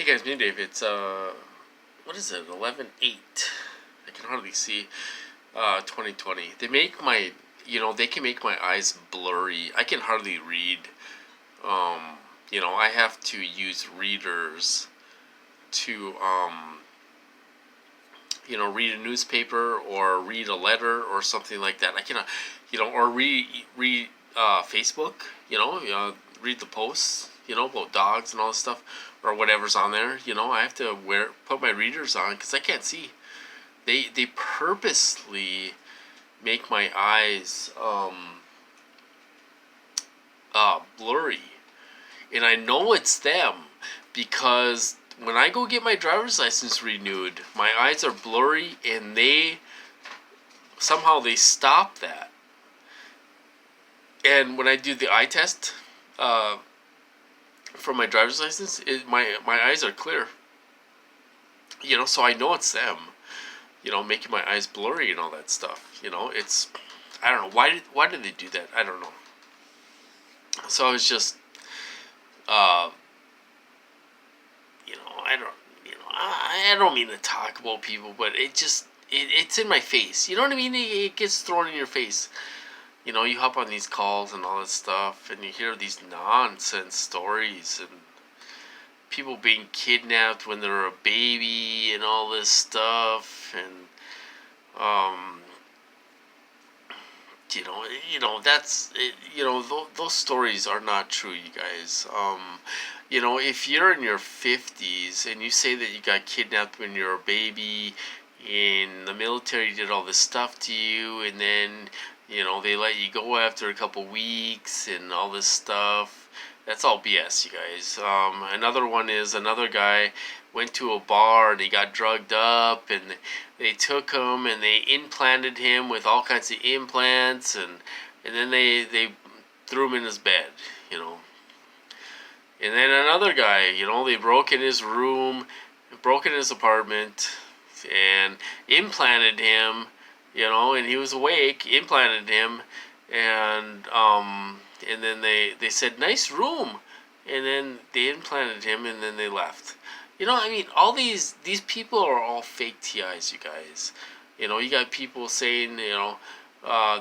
Hey guys, me Dave. It's what is it? 11/8. I can hardly see. 2020. They make my, they can make my eyes blurry. I can hardly read. I have to use readers to read a newspaper or read a letter or something like that. I cannot, or read Facebook. Read the posts. About dogs and all this stuff or whatever's on there. I have to put my readers on because I can't see. They purposely make my eyes blurry, and I know it's them because when I go get my driver's license renewed, my eyes are blurry, and they stop that. And when I do the eye test for my driver's license, my eyes are clear. So I know it's them. Making my eyes blurry and all that stuff. It's, I don't know why did they do that? I don't know. So I was just, I don't mean to talk about people, but it's in my face. You know what I mean? It gets thrown in your face. You hop on these calls and all that stuff, and you hear these nonsense stories and people being kidnapped when they're a baby and all this stuff, and that's it. Those stories are not true, you guys. If you're in your 50s and you say that you got kidnapped when you're a baby and the military did all this stuff to you, and then they let you go after a couple weeks and all this stuff, that's all BS, you guys. Another one is another guy went to a bar and he got drugged up, and they took him and they implanted him with all kinds of implants, and then they threw him in his bed, And then another guy, they broke in his room, broke in his apartment, and implanted him, and he was awake, implanted him, and then they said, nice room, and then they implanted him, and then they left. All these people are all fake TIs, you guys. You got people saying,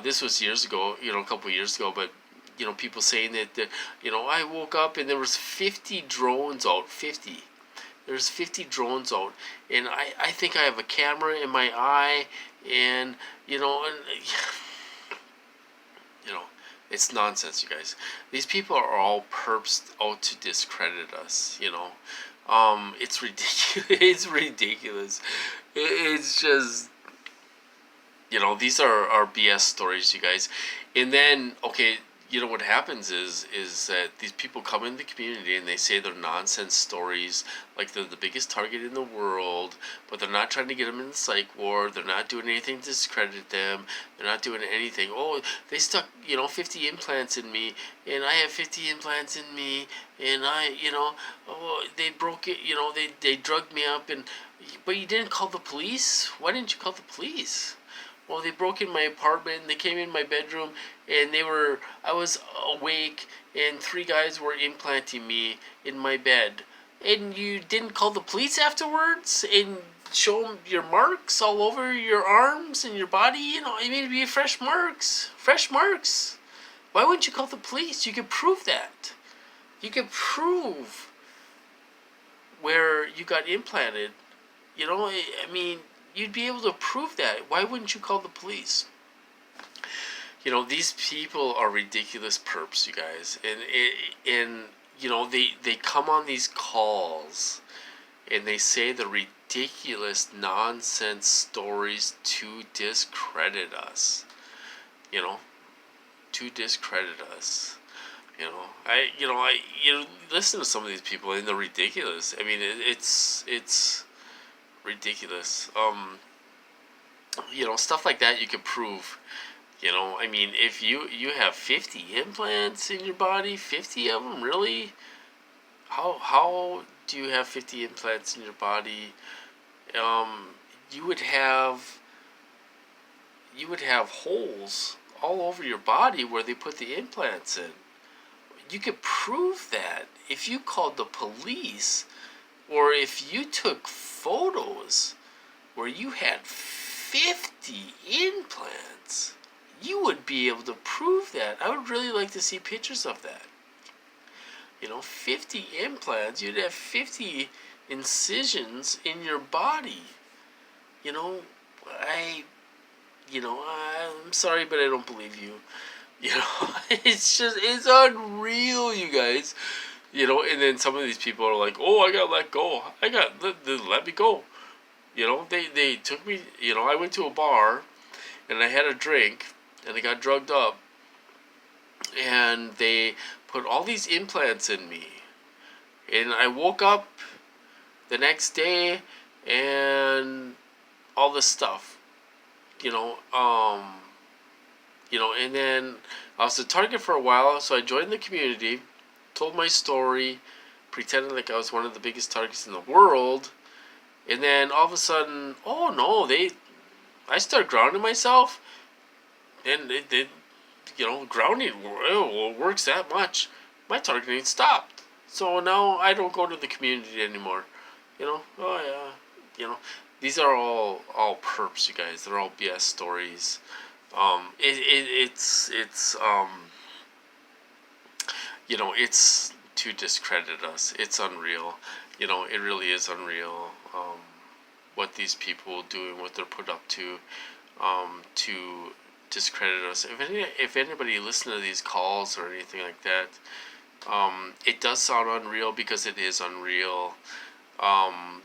this was years ago, a couple years ago, but, people saying that, I woke up and there was 50 drones out, 50. There's 50 drones out, and I think I have a camera in my eye, and, it's nonsense, you guys. These people are all perps out to discredit us, It's ridiculous. It's ridiculous. It's just, these are BS stories, you guys. And then, okay, what happens is that these people come in the community and they say they're nonsense stories, like they're the biggest target in the world, but they're not trying to get them in the psych ward. They're not doing anything to discredit them. They're not doing anything. Oh, they stuck, 50 implants in me, and I have 50 implants in me, and they broke it, they drugged me up, but you didn't call the police? Why didn't you call the police? Well, they broke in my apartment, and they came in my bedroom, and I was awake, and 3 guys were implanting me in my bed. And you didn't call the police afterwards and show them your marks all over your arms and your body? It'd be fresh marks. Fresh marks. Why wouldn't you call the police? You could prove that. You could prove where you got implanted. You'd be able to prove that. Why wouldn't you call the police? These people are ridiculous perps, you guys. And they come on these calls and they say the ridiculous nonsense stories to discredit us. To discredit us. You listen to some of these people and they're ridiculous. It's ridiculous. Stuff like that you can prove. If you have 50 implants in your body, 50 of them, really? How do you have 50 implants in your body? You would have holes all over your body where they put the implants in. You could prove that if you called the police. or if you took photos where you had 50 implants, you would be able to prove that. I would really like to see pictures of that. 50 implants, you'd have 50 incisions in your body. You know, I, I'm sorry, but I don't believe you. It's unreal, you guys. And then some of these people are like, oh, I got let go. Let me go. They took me, I went to a bar and I had a drink and I got drugged up and they put all these implants in me. And I woke up the next day and all this stuff, and then I was a target for a while, so I joined the community, told my story, pretended like I was one of the biggest targets in the world, and then all of a sudden, oh no, I started grounding myself, and grounding works that much. My targeting stopped, so now I don't go to the community anymore. Oh yeah, these are all perps, you guys. They're all BS stories. It's to discredit us. It's unreal. It really is unreal. What these people do and what they're put up to discredit us. If anybody listens to these calls or anything like that, it does sound unreal because it is unreal.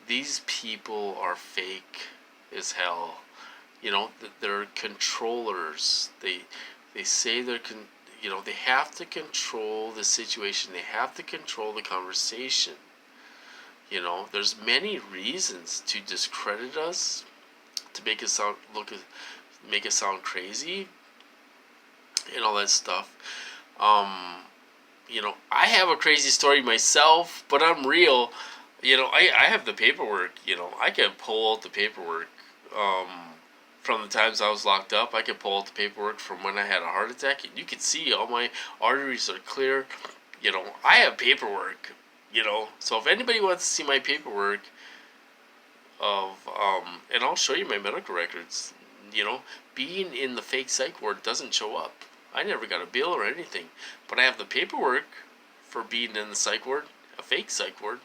These people are fake as hell. They're controllers. They say they have to control the situation. They have to control the conversation. There's many reasons to discredit us, to make us sound crazy, and all that stuff. I have a crazy story myself, but I'm real. I have the paperwork. I can pull out the paperwork. From the times I was locked up, I could pull out the paperwork from when I had a heart attack, and you can see all my arteries are clear. I have paperwork. So if anybody wants to see my paperwork and I'll show you my medical records. Being in the fake psych ward doesn't show up. I never got a bill or anything, but I have the paperwork for being in the psych ward, a fake psych ward.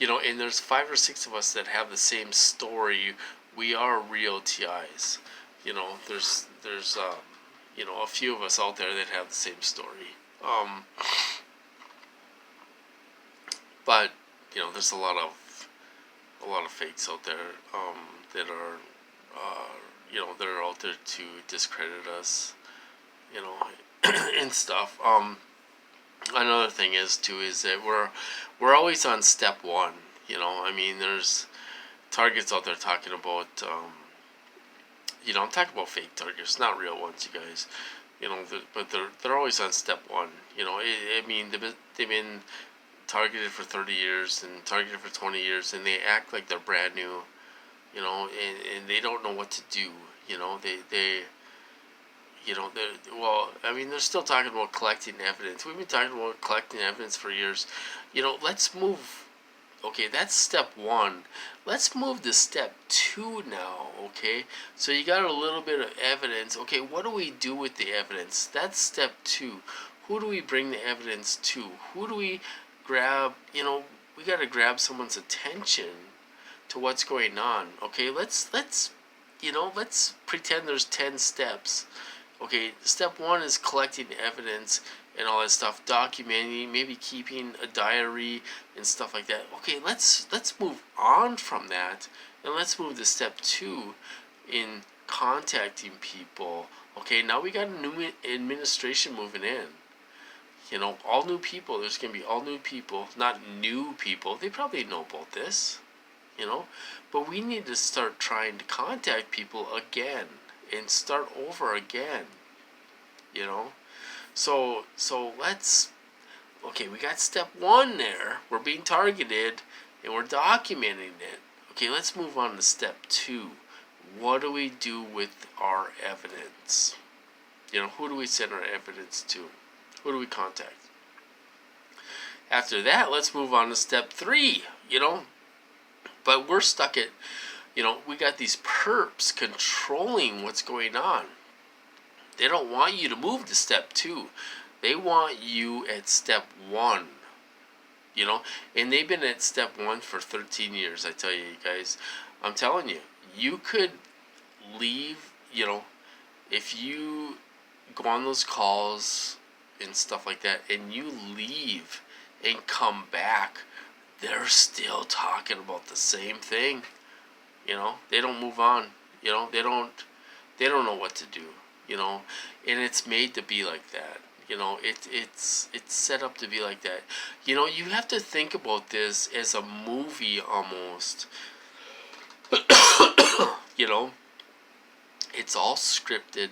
And there's 5 or 6 of us that have the same story. We are real TIs. There's a few of us out there that have the same story. But there's a lot of fakes out there that are that are out there to discredit us, and stuff. Another thing is that we're always on step 1. There's targets out there talking about I'm talking about fake targets, not real ones, you guys. But they're always on step 1. They've been targeted for 30 years and targeted for 20 years, and they act like they're brand new, and they don't know what to do. They're still talking about collecting evidence. We've been talking about collecting evidence for years. Let's move. Okay, that's step 1. Let's move to step 2 now, okay? So you got a little bit of evidence. Okay, what do we do with the evidence? That's step 2. Who do we bring the evidence to? Who do we grab? We got to grab someone's attention to what's going on. Okay, let's pretend there's 10 steps. Okay, step 1 is collecting evidence and all that stuff, documenting, maybe keeping a diary and stuff like that. Okay, let's move on from that, and let's move to step 2 in contacting people. Okay, now we got a new administration moving in. All new people. There's going to be all new people, not new people. They probably know about this, but we need to start trying to contact people again and start over again, So we got step 1 there. We're being targeted and we're documenting it. Okay, let's move on to step 2. What do we do with our evidence? Who do we send our evidence to? Who do we contact? After that, let's move on to step 3. But we're stuck at, we got these perps controlling what's going on. They don't want you to move to step 2. They want you at step 1. And they've been at step 1 for 13 years. I tell you guys, I'm telling you, you could leave, if you go on those calls and stuff like that, and you leave and come back, they're still talking about the same thing. They don't move on. They don't know what to do. And it's made to be like that. It's set up to be like that. You have to think about this as a movie almost. It's all scripted.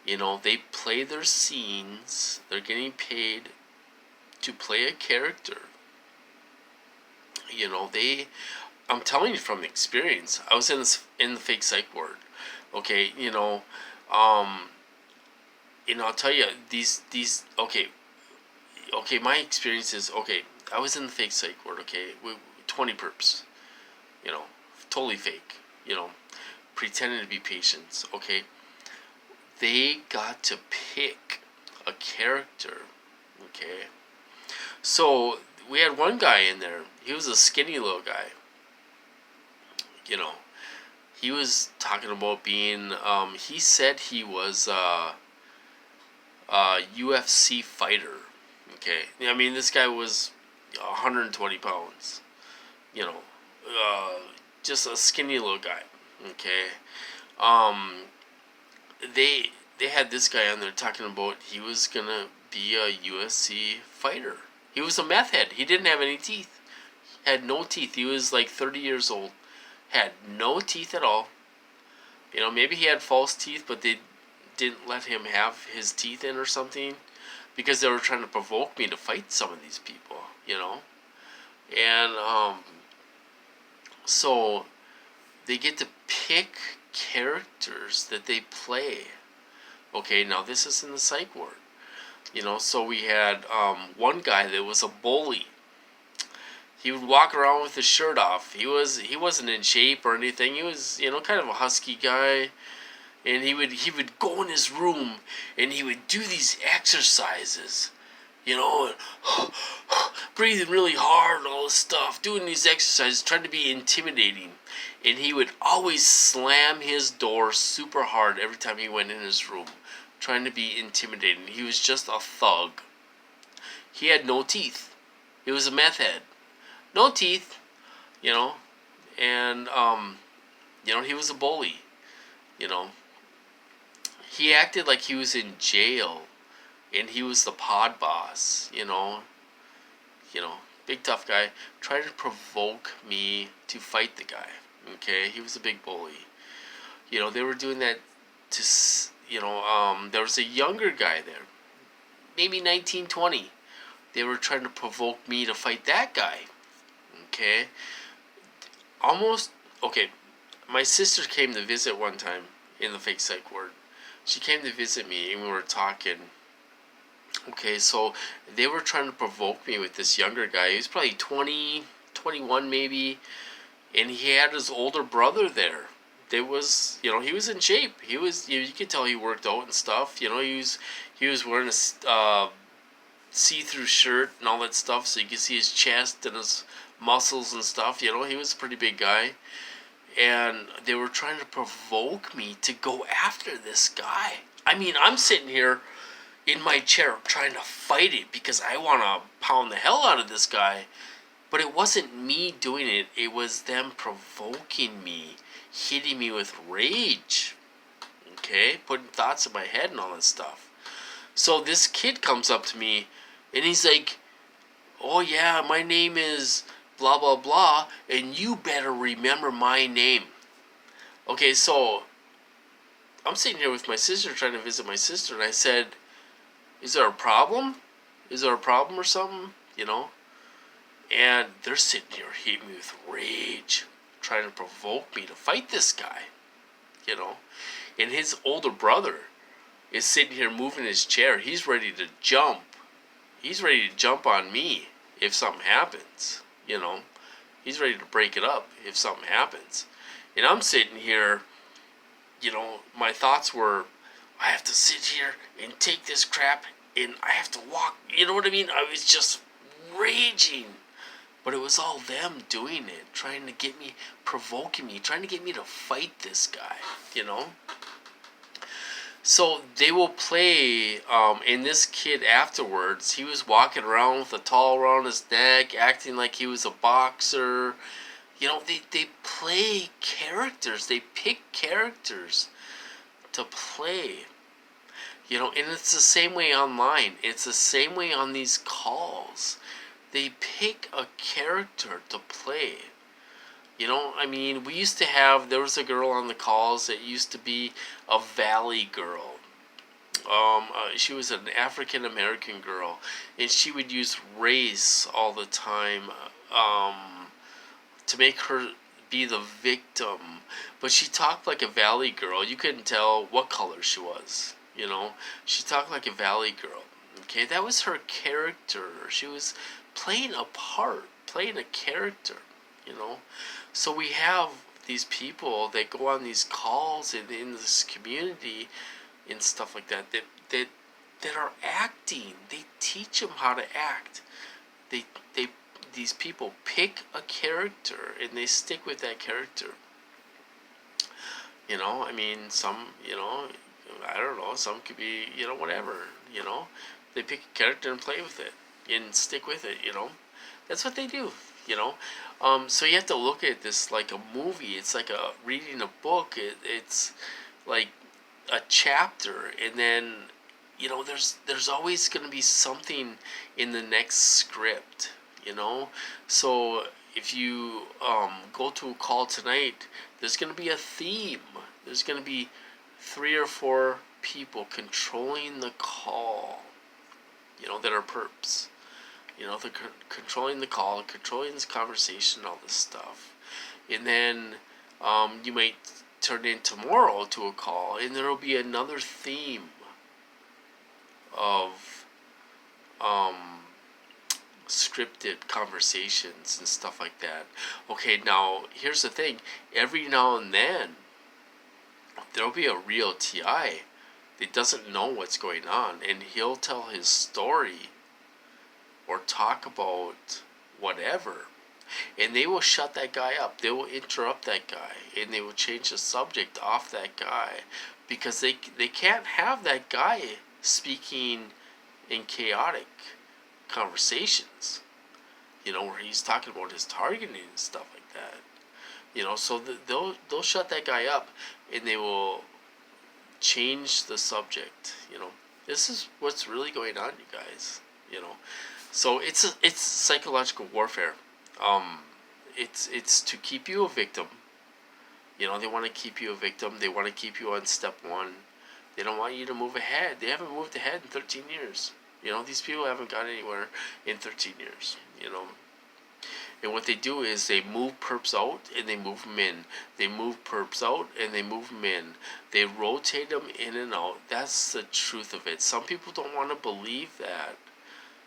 They play their scenes. They're getting paid to play a character. I'm telling you from experience. I was in the fake psych ward. Okay, I'll tell you these. Okay, my experience is okay. I was in the fake psych ward. Okay, 20 perps. Totally fake. Pretending to be patients. Okay, they got to pick a character. Okay, so we had one guy in there. He was a skinny little guy. He was talking about being. He said he was a UFC fighter. Okay, I mean this guy was 120 pounds. Just a skinny little guy. Okay, they had this guy on there talking about he was gonna be a UFC fighter. He was a meth head. He didn't have any teeth. Had no teeth. He was like 30 years old. Had no teeth at all. Maybe he had false teeth, but they didn't let him have his teeth in or something because they were trying to provoke me to fight some of these people, And so they get to pick characters that they play. Okay, now this is in the psych ward. So we had one guy that was a bully. He would walk around with his shirt off. He wasn't in shape or anything. He was, kind of a husky guy. And he would go in his room and he would do these exercises. Breathing really hard and all this stuff, doing these exercises, trying to be intimidating. And he would always slam his door super hard every time he went in his room, trying to be intimidating. He was just a thug. He had no teeth. He was a meth head. No teeth, and, he was a bully, He acted like he was in jail, and he was the pod boss, big tough guy, tried to provoke me to fight the guy, okay? He was a big bully. They were doing that to, there was a younger guy there, maybe 19, 20. They were trying to provoke me to fight that guy. Okay. My sister came to visit one time in the fake psych ward. She came to visit me and we were talking. Okay, so they were trying to provoke me with this younger guy. He was probably 20, 21 maybe. And he had his older brother there. He was in shape. He was, you could tell he worked out and stuff. He was wearing a see-through shirt and all that stuff so you could see his chest and his muscles and stuff. He was a pretty big guy. And they were trying to provoke me to go after this guy. I mean, I'm sitting here in my chair trying to fight it because I want to pound the hell out of this guy. But it wasn't me doing it. It was them provoking me, hitting me with rage. Okay? Putting thoughts in my head and all that stuff. So this kid comes up to me and he's like, "Oh yeah, my name is blah blah blah, and you better remember my name." Okay, so I'm sitting here with my sister trying to visit my sister, and I said, "Is there a problem? Is there a problem or something?" And they're sitting here hitting me with rage, trying to provoke me to fight this guy. And his older brother is sitting here moving his chair. He's ready to jump. He's ready to jump on me if something happens, He's ready to break it up if something happens. And I'm sitting here, my thoughts were, I have to sit here and take this crap and I have to walk. You know what I mean? I was just raging. But it was all them doing it, trying to get me, provoking me, trying to get me to fight this guy, So they will play, and this kid afterwards, he was walking around with a towel around his neck, acting like he was a boxer. They play characters. They pick characters to play. And it's the same way online. It's the same way on these calls. They pick a character to play. We used to there was a girl on the calls that used to be a valley girl. She was an African American girl, and she would use race all the time to make her be the victim. But she talked like a valley girl. You couldn't tell what color she was. She talked like a valley girl. Okay, that was her character. She was playing a part, playing a character. So we have these people that go on these calls in this community and stuff like that are acting. They teach them how to act. They these people pick a character and they stick with that character. Some, I don't know, some could be, whatever, They pick a character and play with it and stick with it, That's what they do, So you have to look at this like a movie. It's like reading a book. It's like a chapter, and then, there's always going to be something in the next script, So if you go to a call tonight, there's going to be a theme. There's going to be 3 or 4 people controlling the call, that are perps. They're controlling the call, controlling this conversation, all this stuff. And then you might turn in tomorrow to a call, and there will be another theme of scripted conversations and stuff like that. Okay, now here's the thing. Every now and then, there'll be a real TI that doesn't know what's going on, and he'll tell his story or talk about whatever, and they will shut that guy up. They will interrupt that guy, and they will change the subject off that guy, because they can't have that guy speaking in chaotic conversations, where he's talking about his targeting and stuff like that. So they'll shut that guy up, and they will change the subject. This is what's really going on, you guys. So it's psychological warfare. It's to keep you a victim. They want to keep you a victim. They want to keep you on step 1. They don't want you to move ahead. They haven't moved ahead in 13 years. These people haven't gone anywhere in 13 years. And what they do is they move perps out and they move them in. They move perps out and they move them in. They rotate them in and out. That's the truth of it. Some people don't want to believe that.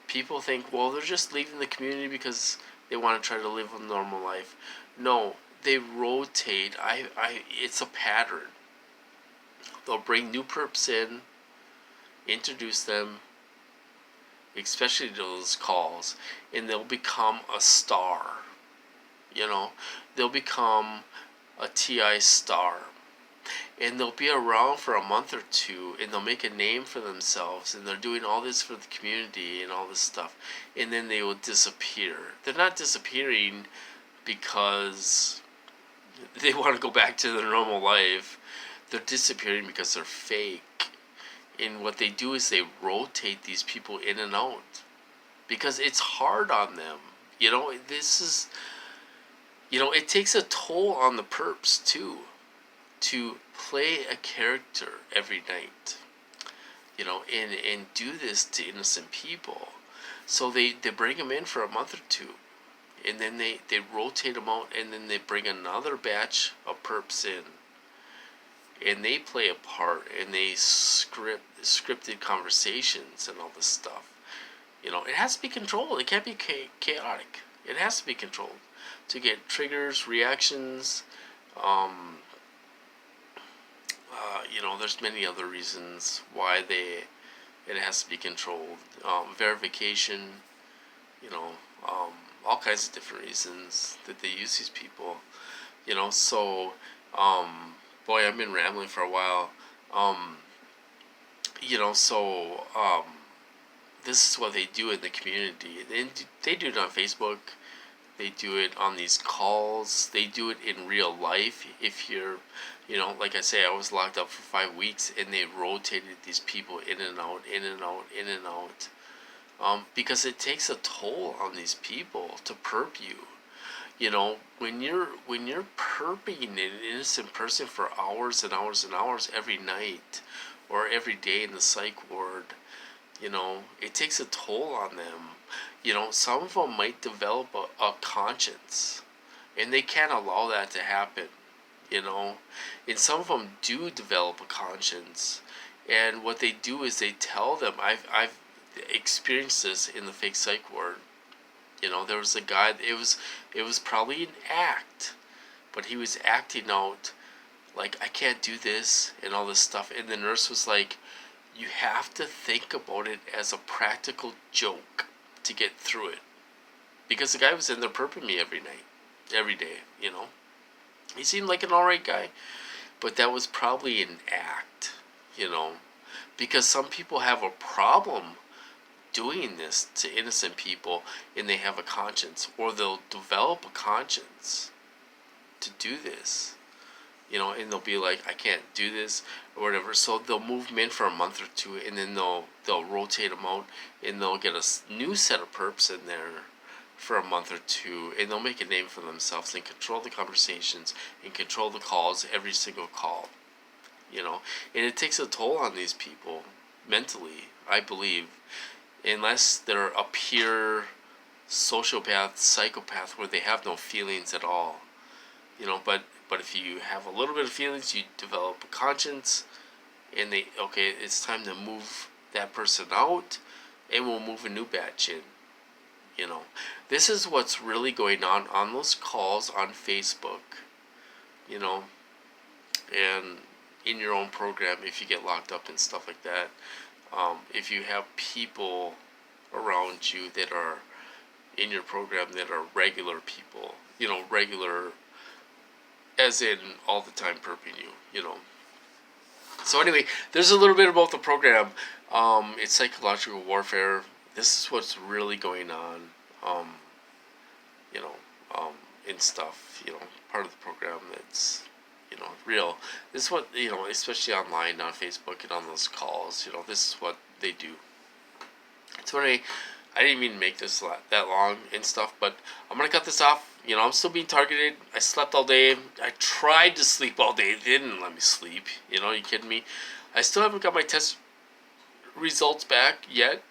People think, well, they're just leaving the community because they want to try to live a normal life. No, they rotate. It's a pattern. They'll bring new perps in, introduce them, especially to those calls, and they'll become a star. They'll become a TI star. And they'll be around for a month or 2, and they'll make a name for themselves, and they're doing all this for the community and all this stuff, and then they will disappear. They're not disappearing because they want to go back to their normal life. They're disappearing because they're fake. And what they do is they rotate these people in and out, because it's hard on them. This is, it takes a toll on the perps too, to play a character every night, and do this to innocent people. So they bring them in for a month or 2, and then they rotate them out, and then they bring another batch of perps in, and they play a part, and they scripted conversations and all this stuff. It has to be controlled. It can't be chaotic. It has to be controlled to get triggers, reactions. Um, there's many other reasons why it has to be controlled. Verification, you know, um, all kinds of different reasons that they use these people. So boy, I've been rambling for a while. Um, so this is what they do in the community. They do it on Facebook. They do it on these calls. They do it in real life. If you're, like I say, I was locked up for 5 weeks, and they rotated these people in and out, in and out, in and out. Because it takes a toll on these people to perp you. When you're perping an innocent person for hours and hours and hours every night, or every day in the psych ward, it takes a toll on them. Some of them might develop a conscience, and they can't allow that to happen. And some of them do develop a conscience, and what they do is they tell them. I've experienced this in the fake psych ward. There was a guy. It was probably an act, but he was acting out like, I can't do this and all this stuff, and the nurse was like, you have to think about it as a practical joke to get through it. Because the guy was in there perping me every night, every day, He seemed like an alright guy, but that was probably an act, Because some people have a problem doing this to innocent people, and they have a conscience, or they'll develop a conscience to do this. And they'll be like, I can't do this, or whatever. So they'll move them in for a month or two, and then they'll rotate them out, and they'll get a new set of perps in there for a month or two, and they'll make a name for themselves and control the conversations and control the calls, every single call. And it takes a toll on these people mentally, I believe, unless they're a pure sociopath, psychopath, where they have no feelings at all. But if you have a little bit of feelings, you develop a conscience, and it's time to move that person out, and we'll move a new batch in. This is what's really going on those calls on Facebook. And in your own program, if you get locked up and stuff like that, if you have people around you that are in your program that are regular people, regular as in all the time perping you. So anyway, there's a little bit about the program. It's psychological warfare. This is what's really going on, in stuff, part of the program that's, real. This is what, especially online on Facebook and on those calls, this is what they do. So anyway, I didn't mean to make this that long and stuff, but I'm going to cut this off. I'm still being targeted. I slept all day. I tried to sleep all day. They didn't let me sleep. Are you kidding me? I still haven't got my test results back yet.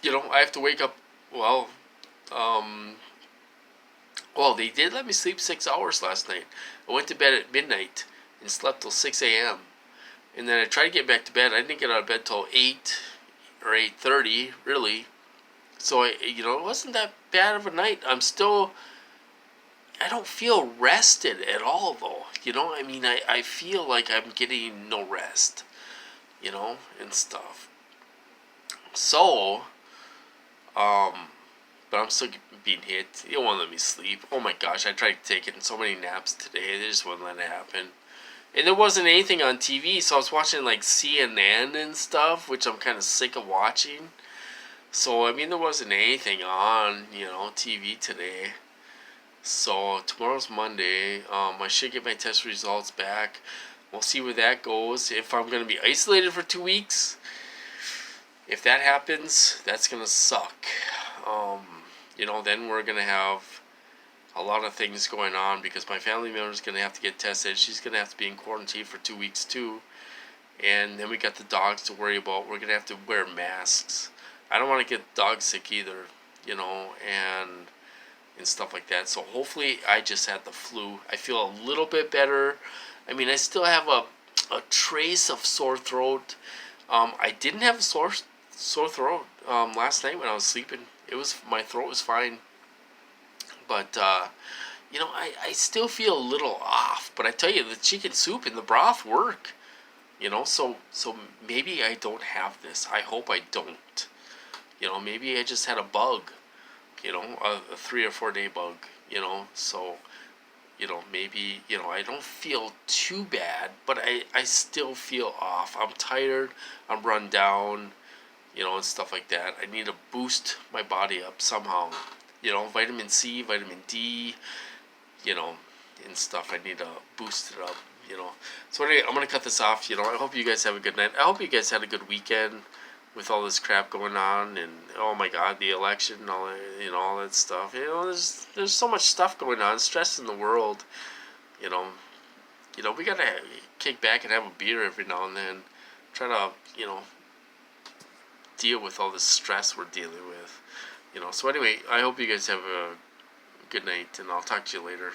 I have to wake up, they did let me sleep 6 hours last night. I went to bed at midnight and slept till 6 a.m. And then I tried to get back to bed. I didn't get out of bed till 8 or 8:30, really. So it wasn't that bad of a night. I don't feel rested at all, though. I feel like I'm getting no rest, and stuff. So, but I'm still being hit. You don't want to let me sleep. Oh my gosh, I tried taking so many naps today. They just wouldn't let it happen. And there wasn't anything on TV, so I was watching like CNN and stuff, which I'm kind of sick of watching. So, there wasn't anything on, TV today. So, tomorrow's Monday. I should get my test results back. We'll see where that goes. If I'm going to be isolated for 2 weeks, if that happens, that's going to suck. Then we're going to have a lot of things going on, because my family member is going to have to get tested. She's going to have to be in quarantine for 2 weeks, too. And then we got the dogs to worry about. We're going to have to wear masks. I don't want to get dog sick either, and stuff like that. So hopefully I just had the flu. I feel a little bit better. I still have a trace of sore throat. I didn't have a sore throat last night when I was sleeping. My throat was fine. But I still feel a little off. But I tell you, the chicken soup and the broth work. So maybe I don't have this. I hope I don't. Maybe I just had a bug. A 3 or 4 day bug. So maybe I don't feel too bad, but I still feel off. I'm tired. I'm run down. And stuff like that. I need to boost my body up somehow. Vitamin C, vitamin D, you know, and stuff. I need to boost it up. So anyway, I'm gonna cut this off. I hope you guys have a good night. I hope you guys had a good weekend with all this crap going on, and oh my God, the election and all that stuff. There's so much stuff going on, stress in the world. You know, we gotta kick back and have a beer every now and then. Try to deal with all this stress we're dealing with. So anyway, I hope you guys have a good night, and I'll talk to you later.